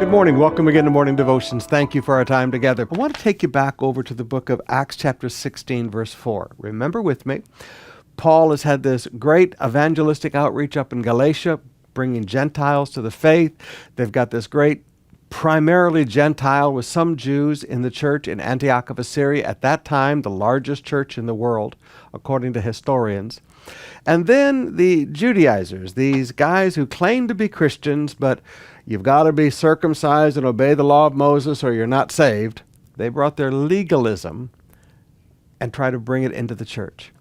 Good morning. Welcome again to Morning Devotions. Thank you for our time together. I want to take you back over to the book of Acts chapter 16, verse 4. Remember with me, Paul has had this great evangelistic outreach up in Galatia, bringing Gentiles to the faith. They've got this great primarily Gentile with some Jews in the church in Antioch of Assyria, at that time the largest church in the world, according to historians. And then the Judaizers, these guys who claim to be Christians, but you've got to be circumcised and obey the law of Moses or you're not saved. They brought their legalism and tried to bring it into the church.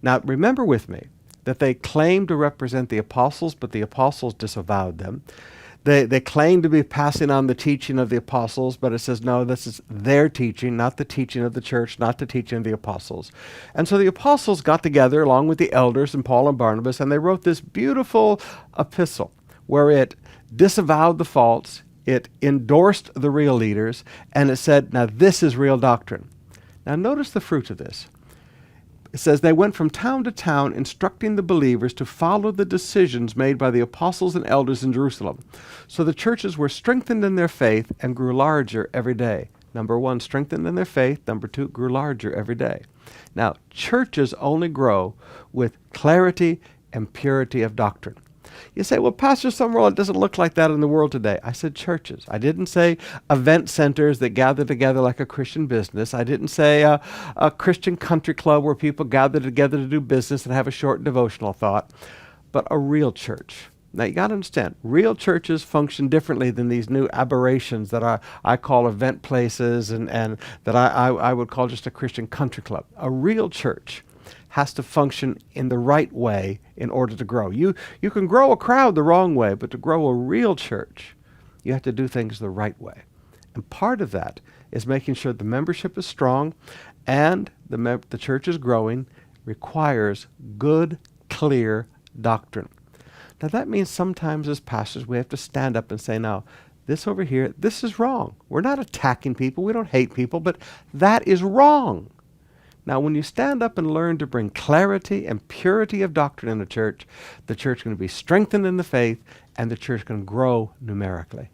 Now, remember with me that they claimed to represent the apostles, but the apostles disavowed them. They claim to be passing on the teaching of the apostles, but it says, no, this is their teaching, not the teaching of the church, not the teaching of the apostles. And so the apostles got together along with the elders and Paul and Barnabas, and they wrote this beautiful epistle where it disavowed the false, it endorsed the real leaders, and it said, now this is real doctrine. Now notice the fruit of this. It says, they went from town to town instructing the believers to follow the decisions made by the apostles and elders in Jerusalem. So the churches were strengthened in their faith and grew larger every day. Number one, strengthened in their faith. Number two, grew larger every day. Now, churches only grow with clarity and purity of doctrine. You say, well, Pastor Sumrall, it doesn't look like that in the world today. I said churches. I didn't say event centers that gather together like a Christian business. I didn't say a Christian country club where people gather together to do business and have a short devotional thought, but a real church. Now, you got to understand, real churches function differently than these new aberrations that I call event places and that I would call just a Christian country club. A real church has to function in the right way in order to grow. You can grow a crowd the wrong way, but to grow a real church, you have to do things the right way. And part of that is making sure the membership is strong and the church is growing requires good, clear doctrine. Now that means sometimes as pastors we have to stand up and say, now, this over here, this is wrong. We're not attacking people. We don't hate people, but that is wrong. Now, when you stand up and learn to bring clarity and purity of doctrine in the church is going to be strengthened in the faith, and the church can grow numerically.